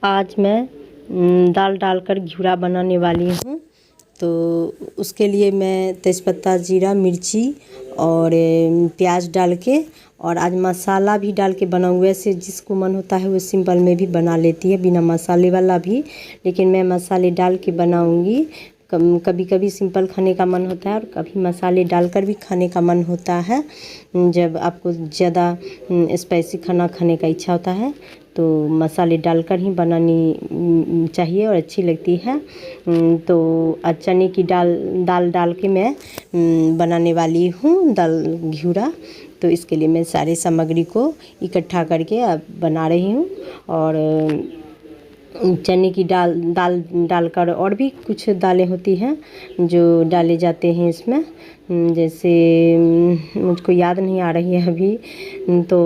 आज मैं दाल डालकर घिउरा बनाने वाली हूँ। तो उसके लिए मैं तेज़पत्ता, जीरा, मिर्ची और प्याज डाल के और आज मसाला भी डाल के बनाऊँ। वैसे जिसको मन होता है वो सिंपल में भी बना लेती है बिना मसाले वाला भी, लेकिन मैं मसाले डाल के बनाऊँगी। कभी कभी सिंपल खाने का मन होता है और कभी मसाले डालकर भी खाने का मन होता है। जब आपको ज़्यादा स्पाइसी खाना खाने का इच्छा होता है तो मसाले डालकर ही बनानी चाहिए और अच्छी लगती है। तो आज चने की दाल डाल के मैं बनाने वाली हूँ दाल घिउरा। तो इसके लिए मैं सारे सामग्री को इकट्ठा करके अब बना रही हूँ। और चने की दाल डालकर और भी कुछ दालें होती हैं जो डाले जाते हैं इसमें, जैसे मुझको याद नहीं आ रही है अभी। तो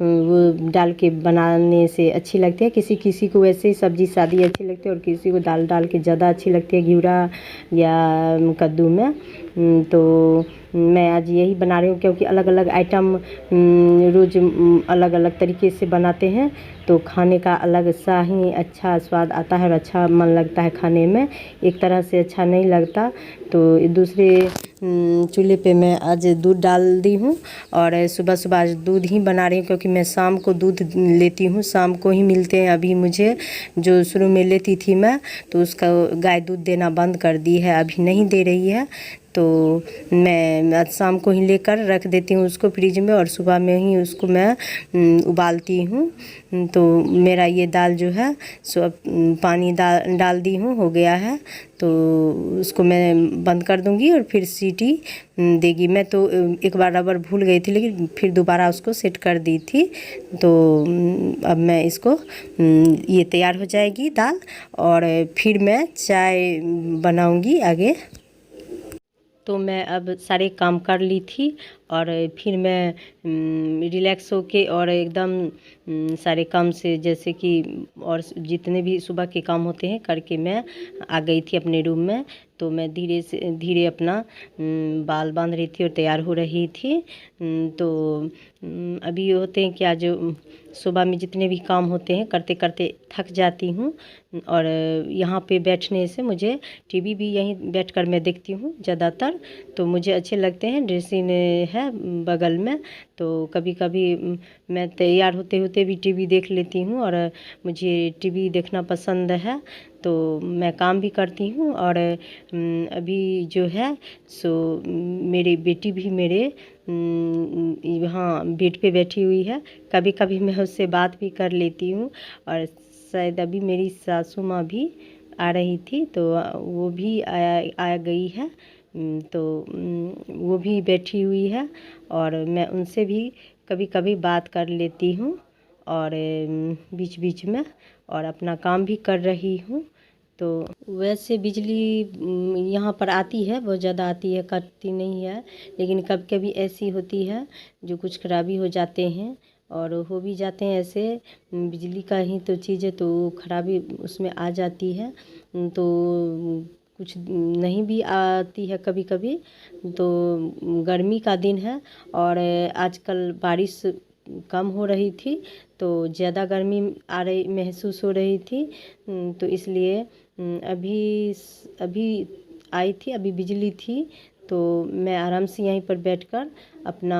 वो डाल के बनाने से अच्छी लगती है। किसी किसी को वैसे ही सब्जी सादी अच्छी लगती है और किसी को दाल डाल के ज़्यादा अच्छी लगती है घिउरा या कद्दू में। तो मैं आज यही बना रही हूँ क्योंकि अलग अलग आइटम रोज़ अलग अलग तरीके से बनाते हैं तो खाने का अलग सा ही अच्छा स्वाद आता है और अच्छा मन लगता है खाने में। एक तरह से अच्छा नहीं लगता। तो दूसरे चूल्हे पे मैं आज दूध डाल दी हूँ और सुबह सुबह आज दूध ही बना रही हूँ क्योंकि मैं शाम को दूध लेती हूँ, शाम को ही मिलते हैं अभी मुझे। जो शुरू में लेती थी मैं तो उसका गाय दूध देना बंद कर दी है, अभी नहीं दे रही है। तो मैं आज शाम को ही लेकर रख देती हूँ उसको फ्रिज में और सुबह में ही उसको मैं उबालती हूँ। तो मेरा ये दाल जो है सो अब पानी डाल दी हूँ, हो गया है। तो उसको मैं बंद कर दूँगी और फिर सीटी देगी। मैं तो एक बार रबर भूल गई थी लेकिन फिर दोबारा उसको सेट कर दी थी। तो अब मैं इसको ये तैयार हो जाएगी दाल और फिर मैं चाय बनाऊँगी आगे। तो मैं अब सारे काम कर ली थी और फिर मैं रिलैक्स होके और एकदम सारे काम से जैसे कि और जितने भी सुबह के काम होते हैं करके मैं आ गई थी अपने रूम में। तो मैं धीरे से धीरे अपना बाल बांध रही थी और तैयार हो रही थी। तो अभी ये होते हैं कि आज सुबह में जितने भी काम होते हैं करते करते थक जाती हूँ। और यहाँ पे बैठने से मुझे टीवी भी यहीं बैठकर मैं देखती हूँ ज़्यादातर, तो मुझे अच्छे लगते हैं। ड्रेसिंग है बगल में तो कभी कभी मैं तैयार होते होते भी टीवी देख लेती हूँ और मुझे टीवी देखना पसंद है। तो मैं काम भी करती हूँ और अभी जो है सो मेरी बेटी भी मेरे यहाँ बेड पे बैठी हुई है। कभी कभी मैं उससे बात भी कर लेती हूँ। और शायद अभी मेरी सासू माँ भी आ रही थी तो वो भी आ गई है। तो वो भी बैठी हुई है और मैं उनसे भी कभी कभी बात कर लेती हूँ और बीच बीच में और अपना काम भी कर रही हूँ। तो वैसे बिजली यहाँ पर आती है, बहुत ज़्यादा आती है, कटती नहीं है। लेकिन कभी कभी ऐसी होती है जो कुछ खराबी हो जाते हैं और हो भी जाते हैं ऐसे। बिजली का ही तो चीज़ है तो खराबी उसमें आ जाती है। तो कुछ नहीं भी आती है कभी कभी। तो गर्मी का दिन है और आजकल बारिश कम हो रही थी तो ज़्यादा गर्मी आ रही महसूस हो रही थी। तो इसलिए अभी अभी आई थी, अभी बिजली थी तो मैं आराम से यहीं पर बैठकर अपना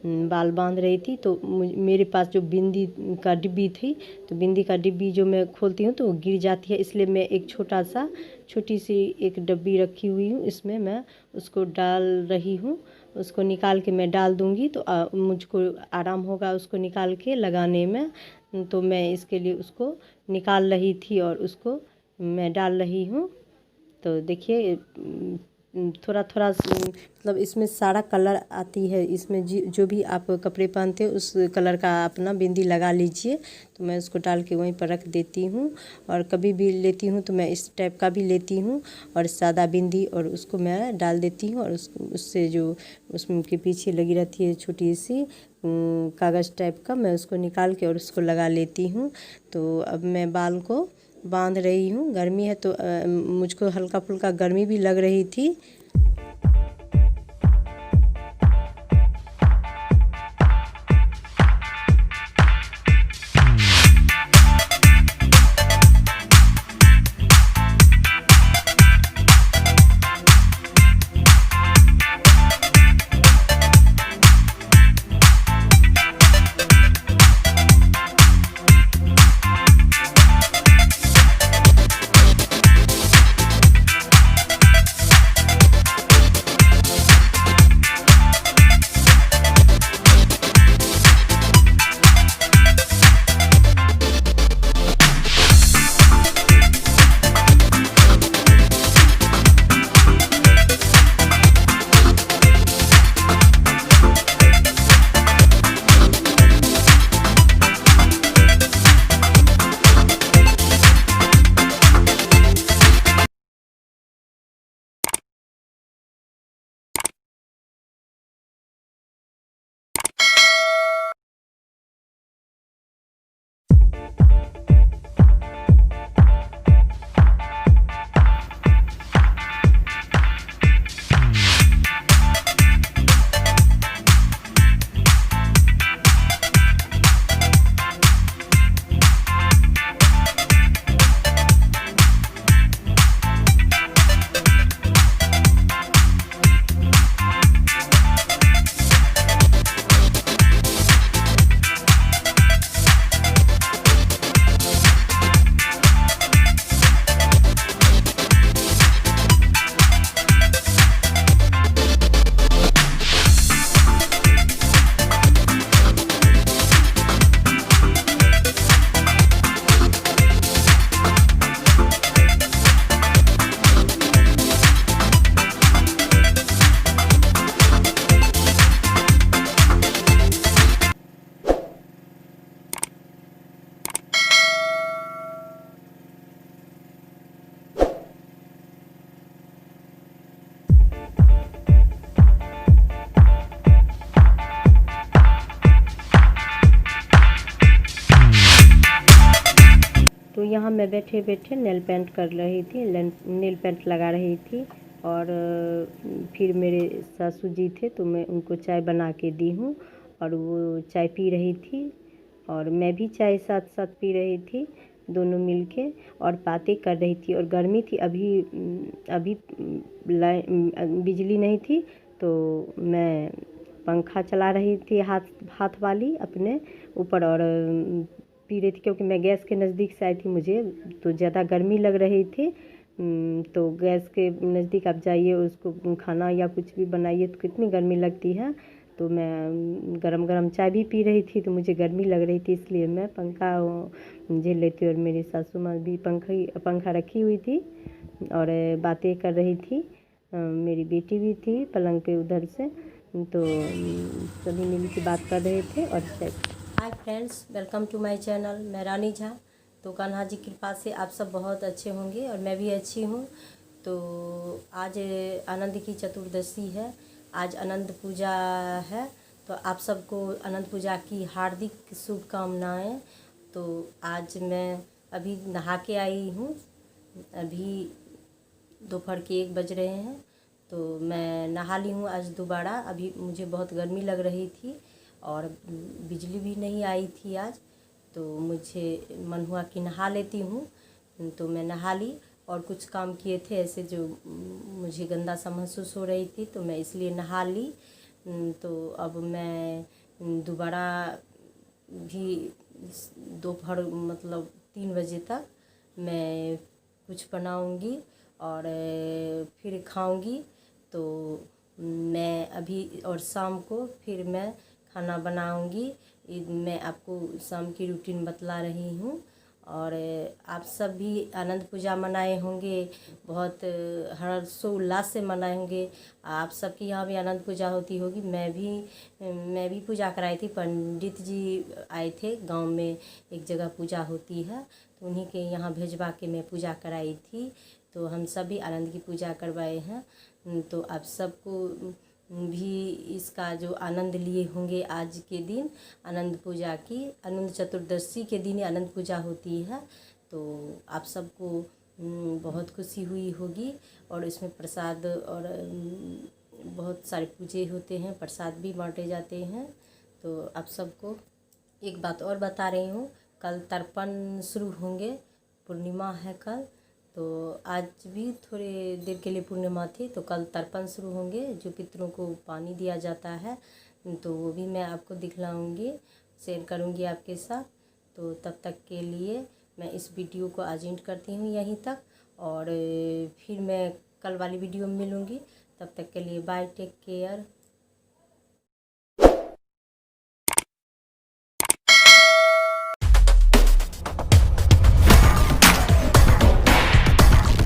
बाल बांध रही थी। तो मेरे पास जो बिंदी का डिब्बी थी तो बिंदी का डिब्बी जो मैं खोलती हूँ तो वो गिर जाती है, इसलिए मैं एक छोटी सी एक डब्बी रखी हुई हूँ, इसमें मैं उसको डाल रही हूँ। उसको निकाल के मैं डाल दूँगी तो मुझको आराम होगा उसको निकाल के लगाने में। तो मैं इसके लिए उसको निकाल रही थी और उसको मैं डाल रही हूँ। तो देखिए थोड़ा थोड़ा मतलब इसमें सारा कलर आती है, इसमें जो भी आप कपड़े पहनते हो उस कलर का अपना बिंदी लगा लीजिए। तो मैं उसको डाल के वहीं पर रख देती हूँ और कभी भी लेती हूँ तो मैं इस टाइप का भी लेती हूँ और सादा बिंदी और उसको मैं डाल देती हूँ। और उससे जो उसमें के पीछे लगी रहती है छोटी सी कागज़ टाइप का, मैं उसको निकाल के और उसको लगा लेती हूँ। तो अब मैं बाल को बांध रही हूँ। गर्मी है तो मुझको हल्का फुल्का गर्मी भी लग रही थी। यहाँ मैं बैठे बैठे नेल पेंट कर रही थी, नेल पेंट लगा रही थी। और फिर मेरे सासू जी थे तो मैं उनको चाय बना के दी हूँ और वो चाय पी रही थी और मैं भी चाय साथ साथ पी रही थी, दोनों मिलके और बातें कर रही थी। और गर्मी थी, अभी बिजली नहीं थी तो मैं पंखा चला रही थी हाथ वाली अपने ऊपर और पी रही थी, क्योंकि मैं गैस के नज़दीक से आई थी, मुझे तो ज़्यादा गर्मी लग रही थी। तो गैस के नज़दीक आप जाइए, उसको खाना या कुछ भी बनाइए तो कितनी गर्मी लगती है। तो मैं गरम गरम चाय भी पी रही थी तो मुझे गर्मी लग रही थी, इसलिए मैं पंखा झेल लेती। और मेरी सासू माँ भी पंखा रखी हुई थी और बातें कर रही थी। मेरी बेटी भी थी पलंग पे उधर से, तो सभी मिल के बात कर रहे थे। और hi friends, welcome to my channel. मैं रानी झा। तो कान्हा जी की कृपा से आप सब बहुत अच्छे होंगे और मैं भी अच्छी हूँ। तो आज आनंद की चतुर्दशी है, आज अनंत पूजा है। तो आप सबको अनंत पूजा की हार्दिक शुभकामनाएं। तो आज मैं अभी नहा के आई हूँ, अभी दोपहर के 1 बज रहे हैं। तो मैं नहा ली हूँ आज दोबारा। अभी मुझे बहुत गर्मी लग रही थी और बिजली भी नहीं आई थी आज, तो मुझे मन हुआ कि नहा लेती हूँ। तो मैं नहा ली और कुछ काम किए थे ऐसे जो मुझे गंदा सा महसूस हो रही थी, तो मैं इसलिए नहा ली। तो अब मैं दोबारा भी दोपहर मतलब 3 बजे तक मैं कुछ बनाऊंगी और फिर खाऊंगी। तो मैं अभी और शाम को फिर मैं खाना बनाऊंगी। मैं आपको शाम की रूटीन बतला रही हूँ। और आप सब भी आनंद पूजा मनाए होंगे, बहुत हर्षोल्लास से मनाए होंगे। आप सबके यहाँ भी आनंद पूजा होती होगी। मैं भी पूजा कराई थी, पंडित जी आए थे गांव में, एक जगह पूजा होती है तो उन्हीं के यहाँ भेजवा के मैं पूजा कराई थी। तो हम सब भी आनंद की पूजा करवाए हैं। तो आप सबको भी इसका जो आनंद लिए होंगे आज के दिन अनंत पूजा की, अनंत चतुर्दशी के दिन अनंत पूजा होती है। तो आप सबको बहुत खुशी हुई होगी। और इसमें प्रसाद और बहुत सारे पूजे होते हैं, प्रसाद भी बांटे जाते हैं। तो आप सबको एक बात और बता रही हूँ, कल तर्पण शुरू होंगे, पूर्णिमा है कल। तो आज भी थोड़े देर के लिए पूर्णिमा थी, तो कल तर्पण शुरू होंगे, जो पितरों को पानी दिया जाता है। तो वो भी मैं आपको दिखलाऊंगी, शेयर करूंगी आपके साथ। तो तब तक के लिए मैं इस वीडियो को आज एंड करती हूँ यहीं तक, और फिर मैं कल वाली वीडियो में मिलूँगी। तब तक के लिए बाय, टेक केयर।